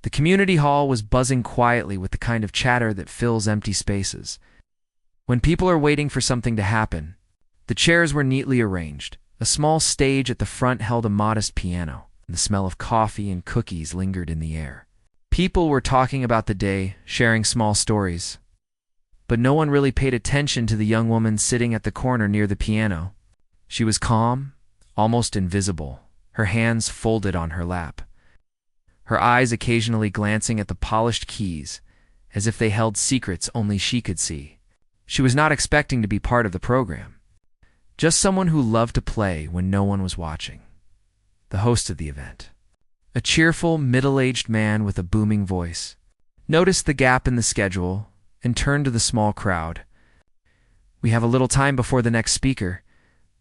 The community hall was buzzing quietly with the kind of chatter that fills empty spaces. When people are waiting for something to happen, the chairs were neatly arranged. A small stage at the front held a modest piano, and the smell of coffee and cookies lingered in the air. People were talking about the day, sharing small stories. But no one really paid attention to the young woman sitting at the corner near the piano. She was calm, almost invisible, her hands folded on her lap, her eyes occasionally glancing at the polished keys, as if they held secrets only she could see. She was not expecting to be part of the program, just someone who loved to play when no one was watching. The host of the event, a cheerful, middle-aged man with a booming voice, noticed the gap in the schedule and turned to the small crowd. "We have a little time before the next speaker.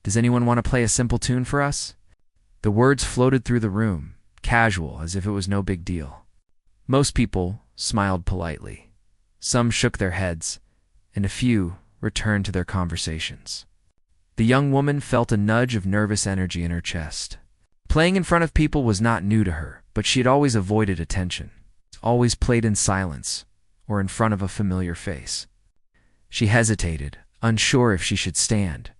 Does anyone want to play a simple tune for us?" The words floated through the room, casual, as if it was no big deal. Most people smiled politely. Some shook their heads, and a few returned to their conversations. The young woman felt a nudge of nervous energy in her chest. Playing in front of people was not new to her, but she had always avoided attention, always played in silence or in front of a familiar face. She hesitated, unsure if she should stand.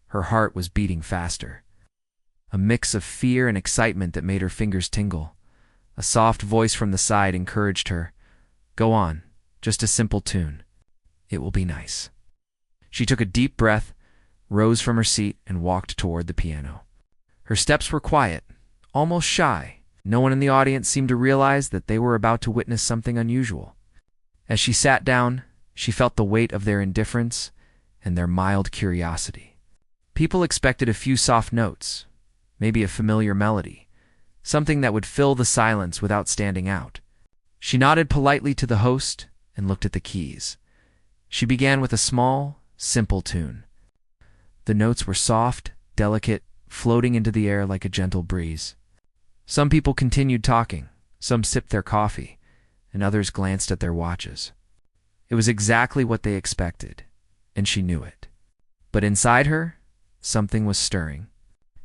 Her heart was beating faster. A mix of fear and excitement that made her fingers tingle. A soft voice from the side encouraged her. "Go on, just a simple tune. It will be nice." She took a deep breath, rose from her seat, and walked toward the piano. Her steps were quiet, almost shy. No one in the audience seemed to realize that they were about to witness something unusual. As she sat down, she felt the weight of their indifference and their mild curiosity. People expected a few soft notes, maybe a familiar melody, something that would fill the silence without standing out. She nodded politely to the host and looked at the keys. She began with a small, simple tune. The notes were soft, delicate, floating into the air like a gentle breeze. Some people continued talking, some sipped their coffee, and others glanced at their watches. It was exactly what they expected, and she knew it. But inside her, something was stirring.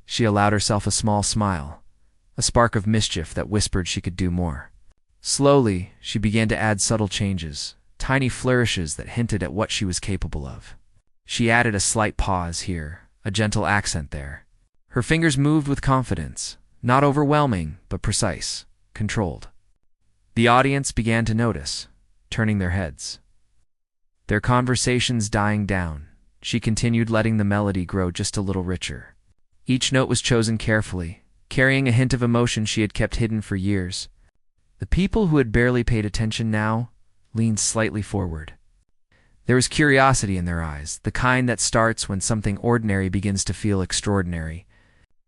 She allowed herself a small smile, a spark of mischief that whispered she could do more. Slowly, she began to add subtle changes, tiny flourishes that hinted at what she was capable of. She added a slight pause here, a gentle accent there. Her fingers moved with confidence, not overwhelming, but precise, controlled. The audience began to notice, turning their heads. Their conversations dying down, she continued letting the melody grow just a little richer. Each note was chosen carefully, carrying a hint of emotion she had kept hidden for years. The people who had barely paid attention now leaned slightly forward. There was curiosity in their eyes, the kind that starts when something ordinary begins to feel extraordinary.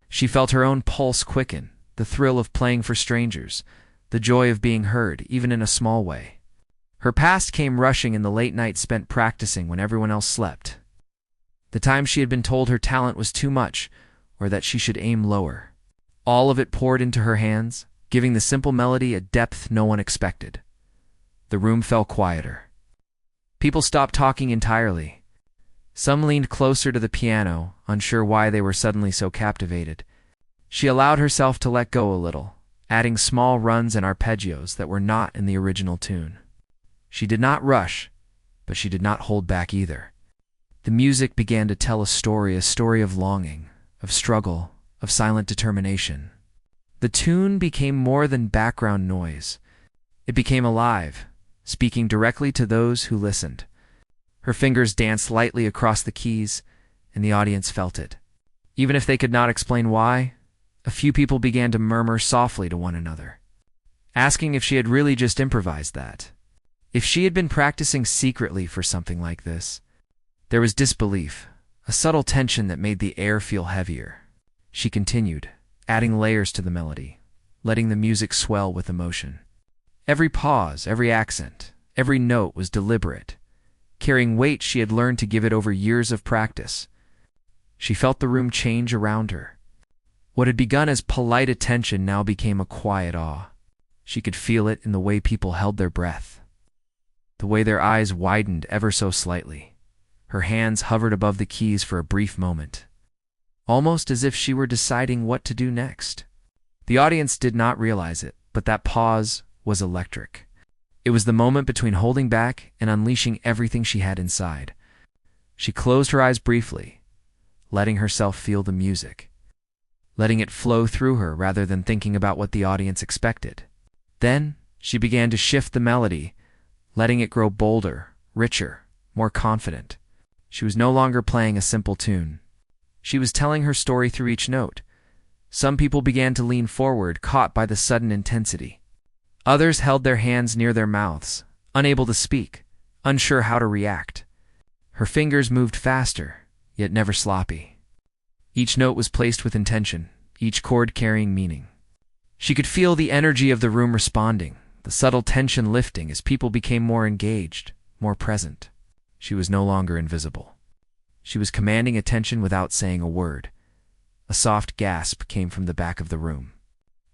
She felt her own pulse quicken, the thrill of playing for strangers, the joy of being heard, even in a small way. Her past came rushing in the late nights spent practicing when everyone else slept. The time she had been told her talent was too much, or that she should aim lower. All of it poured into her hands, giving the simple melody a depth no one expected. The room fell quieter. People stopped talking entirely. Some leaned closer to the piano, unsure why they were suddenly so captivated. She allowed herself to let go a little, adding small runs and arpeggios that were not in the original tune. She did not rush, but she did not hold back either. The music began to tell a story of longing, of struggle, of silent determination. The tune became more than background noise. It became alive, speaking directly to those who listened. Her fingers danced lightly across the keys, and the audience felt it. Even if they could not explain why, a few people began to murmur softly to one another, asking if she had really just improvised that. If she had been practicing secretly for something like this. There was disbelief, a subtle tension that made the air feel heavier. She continued, adding layers to the melody, letting the music swell with emotion. Every pause, every accent, every note was deliberate, carrying weight she had learned to give it over years of practice. She felt the room change around her. What had begun as polite attention now became a quiet awe. She could feel it in the way people held their breath, the way their eyes widened ever so slightly. Her hands hovered above the keys for a brief moment, almost as if she were deciding what to do next. The audience did not realize it, but that pause was electric. It was the moment between holding back and unleashing everything she had inside. She closed her eyes briefly, letting herself feel the music, letting it flow through her rather than thinking about what the audience expected. Then, she began to shift the melody, letting it grow bolder, richer, more confident. She was no longer playing a simple tune. She was telling her story through each note. Some people began to lean forward, caught by the sudden intensity. Others held their hands near their mouths, unable to speak, unsure how to react. Her fingers moved faster, yet never sloppy. Each note was placed with intention, each chord carrying meaning. She could feel the energy of the room responding, the subtle tension lifting as people became more engaged, more present. She was no longer invisible. She was commanding attention without saying a word. A soft gasp came from the back of the room.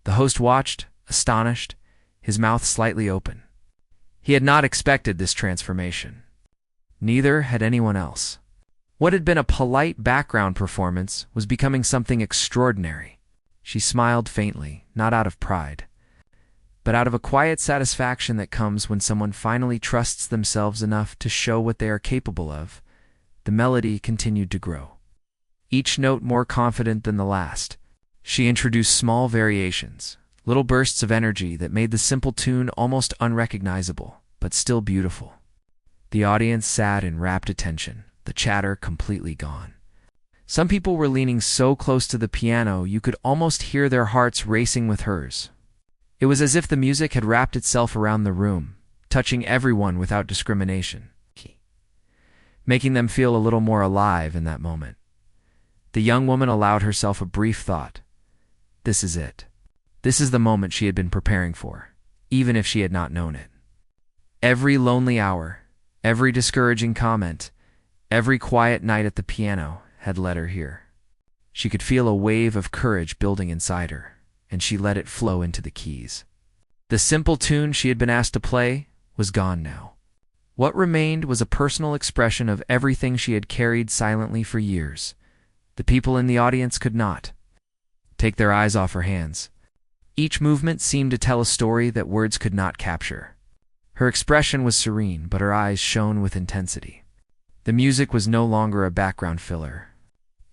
The host watched, astonished, his mouth slightly open. He had not expected this transformation. Neither had anyone else. What had been a polite background performance was becoming something extraordinary. She smiled faintly, not out of pride, but out of a quiet satisfaction that comes when someone finally trusts themselves enough to show what they are capable of. The melody continued to grow, each note more confident than the last. She introduced small variations, little bursts of energy that made the simple tune almost unrecognizable, but still beautiful. The audience sat in rapt attention, the chatter completely gone. Some people were leaning so close to the piano you could almost hear their hearts racing with hers. It was as if the music had wrapped itself around the room, touching everyone without discrimination, making them feel a little more alive in that moment. The young woman allowed herself a brief thought. This is it. This is the moment she had been preparing for, even if she had not known it. Every lonely hour, every discouraging comment, every quiet night at the piano had led her here. She could feel a wave of courage building inside her, and she let it flow into the keys. The simple tune she had been asked to play was gone now. What remained was a personal expression of everything she had carried silently for years. The people in the audience could not take their eyes off her hands. Each movement seemed to tell a story that words could not capture. Her expression was serene, but her eyes shone with intensity. The music was no longer a background filler.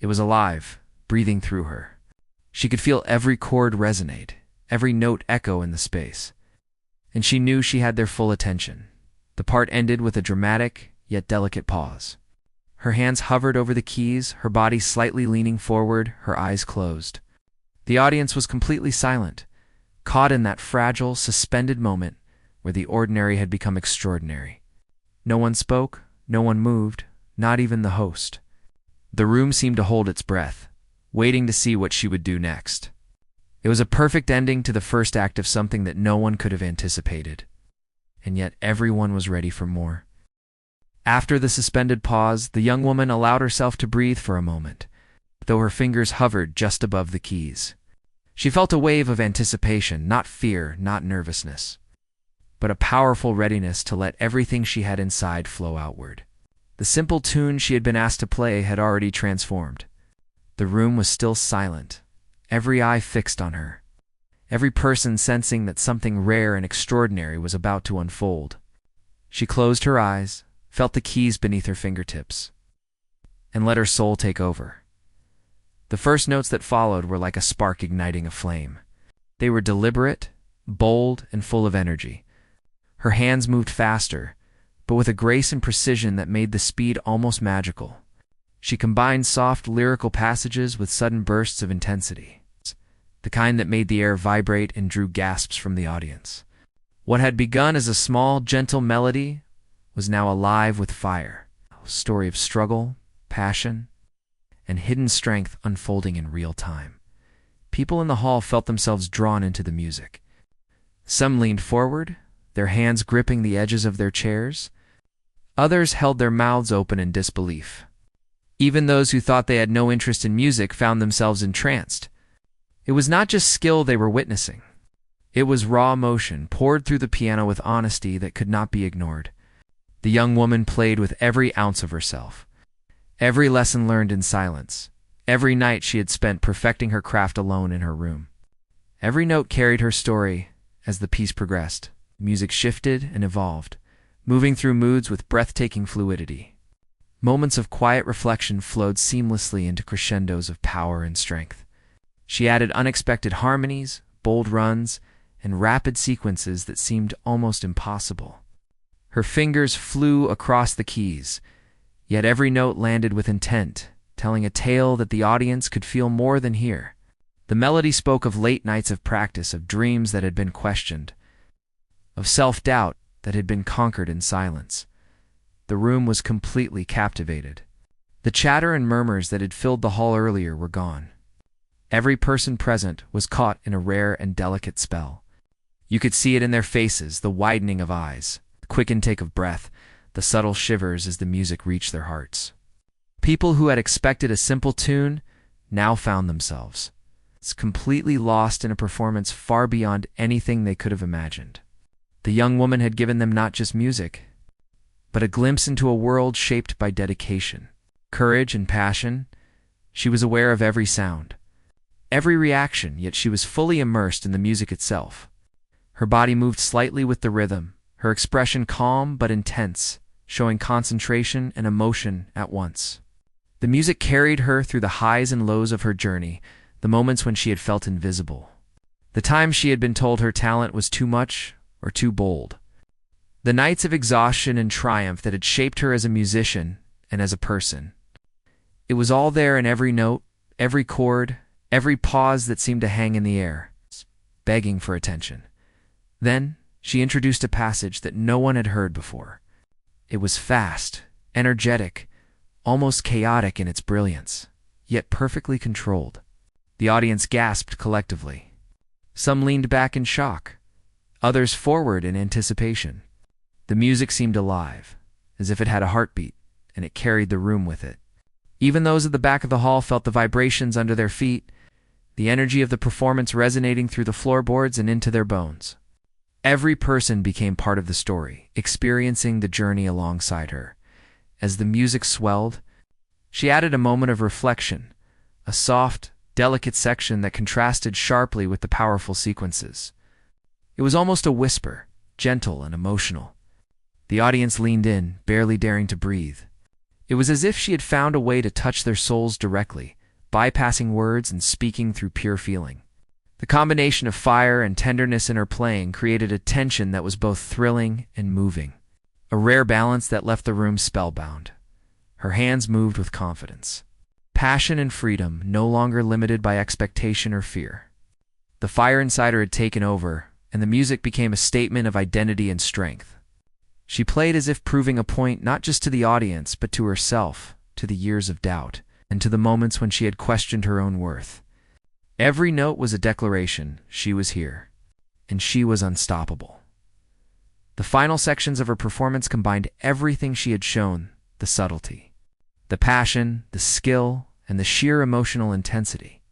It was alive, breathing through her. She could feel every chord resonate, every note echo in the space. And she knew she had their full attention. The part ended with a dramatic, yet delicate pause. Her hands hovered over the keys, her body slightly leaning forward, her eyes closed. The audience was completely silent, caught in that fragile, suspended moment where the ordinary had become extraordinary. No one spoke, no one moved, not even the host. The room seemed to hold its breath, waiting to see what she would do next. It was a perfect ending to the first act of something that no one could have anticipated. And yet everyone was ready for more. After the suspended pause, the young woman allowed herself to breathe for a moment, though her fingers hovered just above the keys. She felt a wave of anticipation, not fear, not nervousness, but a powerful readiness to let everything she had inside flow outward. The simple tune she had been asked to play had already transformed. The room was still silent, every eye fixed on her, every person sensing that something rare and extraordinary was about to unfold. She closed her eyes, felt the keys beneath her fingertips, and let her soul take over. The first notes that followed were like a spark igniting a flame. They were deliberate, bold, and full of energy. Her hands moved faster, but with a grace and precision that made the speed almost magical. She combined soft lyrical passages with sudden bursts of intensity, the kind that made the air vibrate and drew gasps from the audience. What had begun as a small, gentle melody was now alive with fire, a story of struggle, passion, and hidden strength unfolding in real time. People in the hall felt themselves drawn into the music. Some leaned forward, their hands gripping the edges of their chairs. Others held their mouths open in disbelief. Even those who thought they had no interest in music found themselves entranced. It was not just skill they were witnessing. It was raw emotion poured through the piano with honesty that could not be ignored. The young woman played with every ounce of herself. Every lesson learned in silence. Every night she had spent perfecting her craft alone in her room. Every note carried her story. as the piece progressed. Music shifted and evolved, moving through moods with breathtaking fluidity. Moments of quiet reflection flowed seamlessly into crescendos of power and strength. She added unexpected harmonies, bold runs, and rapid sequences that seemed almost impossible. Her fingers flew across the keys, yet every note landed with intent, telling a tale that the audience could feel more than hear. The melody spoke of late nights of practice, of dreams that had been questioned, of self-doubt that had been conquered in silence. The room was completely captivated. The chatter and murmurs that had filled the hall earlier were gone. Every person present was caught in a rare and delicate spell. You could see it in their faces, the widening of eyes, the quick intake of breath, the subtle shivers as the music reached their hearts. People who had expected a simple tune now found themselves completely lost in a performance far beyond anything they could have imagined. The young woman had given them not just music, but a glimpse into a world shaped by dedication, courage, and passion. She was aware of every sound, every reaction, yet she was fully immersed in the music itself. Her body moved slightly with the rhythm, her expression calm but intense, showing concentration and emotion at once. The music carried her through the highs and lows of her journey, the moments when she had felt invisible, the times she had been told her talent was too much or too bold, the nights of exhaustion and triumph that had shaped her as a musician and as a person. It was all there in every note, every chord, every pause that seemed to hang in the air, begging for attention. Then she introduced a passage that no one had heard before. It was fast, energetic, almost chaotic in its brilliance, yet perfectly controlled. The audience gasped collectively. Some leaned back in shock, others forward in anticipation. The music seemed alive, as if it had a heartbeat, and it carried the room with it. Even those at the back of the hall felt the vibrations under their feet, the energy of the performance resonating through the floorboards and into their bones. Every person became part of the story, experiencing the journey alongside her. As the music swelled, she added a moment of reflection, a soft, delicate section that contrasted sharply with the powerful sequences. It was almost a whisper, gentle and emotional. The audience leaned in, barely daring to breathe. It was as if she had found a way to touch their souls directly, bypassing words and speaking through pure feeling. The combination of fire and tenderness in her playing created a tension that was both thrilling and moving, a rare balance that left the room spellbound. Her hands moved with confidence, passion and freedom, no longer limited by expectation or fear. The fire inside her had taken over, and the music became a statement of identity and strength. She played as if proving a point not just to the audience, but to herself, to the years of doubt, and to the moments when she had questioned her own worth. Every note was a declaration: she was here, and she was unstoppable. The final sections of her performance combined everything she had shown: the subtlety, the passion, the skill, and the sheer emotional intensity.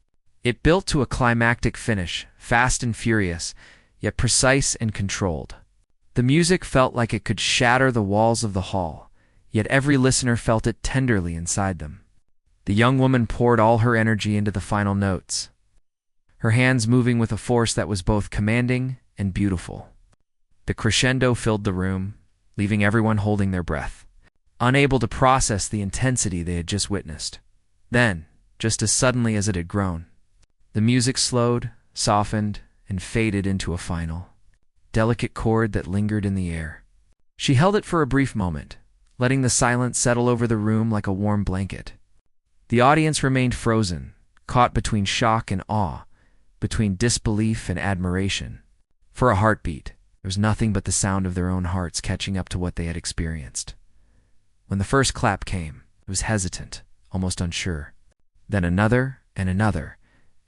It built to a climactic finish, fast and furious, yet precise and controlled. The music felt like it could shatter the walls of the hall, yet every listener felt it tenderly inside them. The young woman poured all her energy into the final notes, her hands moving with a force that was both commanding and beautiful. The crescendo filled the room, leaving everyone holding their breath, unable to process the intensity they had just witnessed. Then, just as suddenly as it had grown, the music slowed, softened, and faded into a final, delicate chord that lingered in the air. She held it for a brief moment, letting the silence settle over the room like a warm blanket. The audience remained frozen, caught between shock and awe, between disbelief and admiration. For a heartbeat, there was nothing but the sound of their own hearts catching up to what they had experienced. When the first clap came, it was hesitant, almost unsure. Then another and another,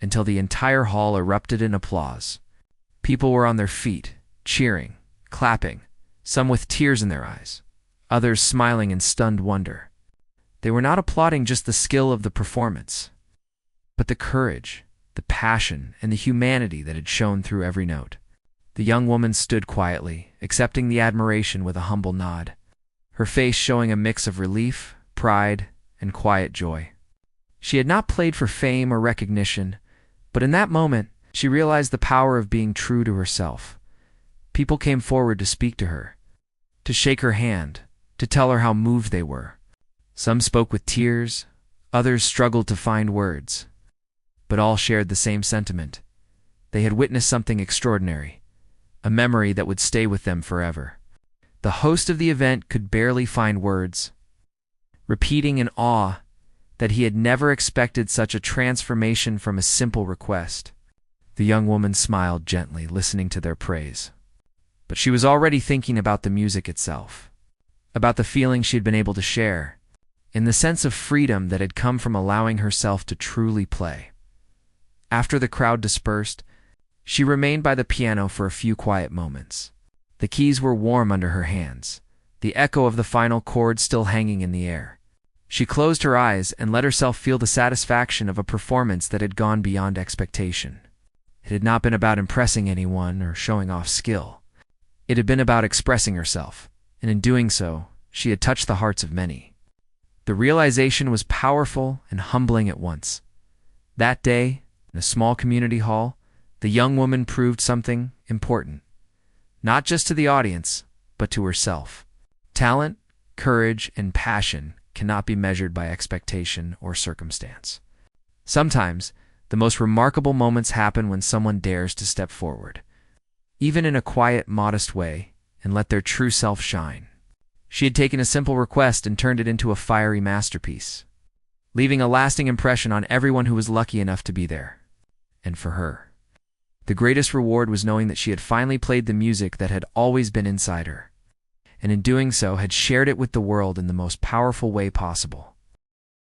until the entire hall erupted in applause. People were on their feet, cheering, clapping, some with tears in their eyes, others smiling in stunned wonder. They were not applauding just the skill of the performance, but the courage, the passion, and the humanity that had shone through every note. The young woman stood quietly, accepting the admiration with a humble nod, her face showing a mix of relief, pride, and quiet joy. She had not played for fame or recognition, but in that moment, she realized the power of being true to herself. People came forward to speak to her, to shake her hand, to tell her how moved they were. Some spoke with tears, others struggled to find words, but all shared the same sentiment. They had witnessed something extraordinary, a memory that would stay with them forever. The host of the event could barely find words, repeating in awe that he had never expected such a transformation from a simple request. The young woman smiled gently, listening to their praise. But she was already thinking about the music itself, about the feeling she had been able to share, and the sense of freedom that had come from allowing herself to truly play. After the crowd dispersed, she remained by the piano for a few quiet moments. The keys were warm under her hands, the echo of the final chord still hanging in the air. She closed her eyes and let herself feel the satisfaction of a performance that had gone beyond expectation. It had not been about impressing anyone or showing off skill. It had been about expressing herself, and in doing so, she had touched the hearts of many. The realization was powerful and humbling at once. That day, in a small community hall, the young woman proved something important, not just to the audience, but to herself. Talent, courage, and passion cannot be measured by expectation or circumstance. Sometimes, the most remarkable moments happen when someone dares to step forward, even in a quiet, modest way, and let their true self shine. She had taken a simple request and turned it into a fiery masterpiece, leaving a lasting impression on everyone who was lucky enough to be there. And for her, the greatest reward was knowing that she had finally played the music that had always been inside her, and in doing so had shared it with the world in the most powerful way possible.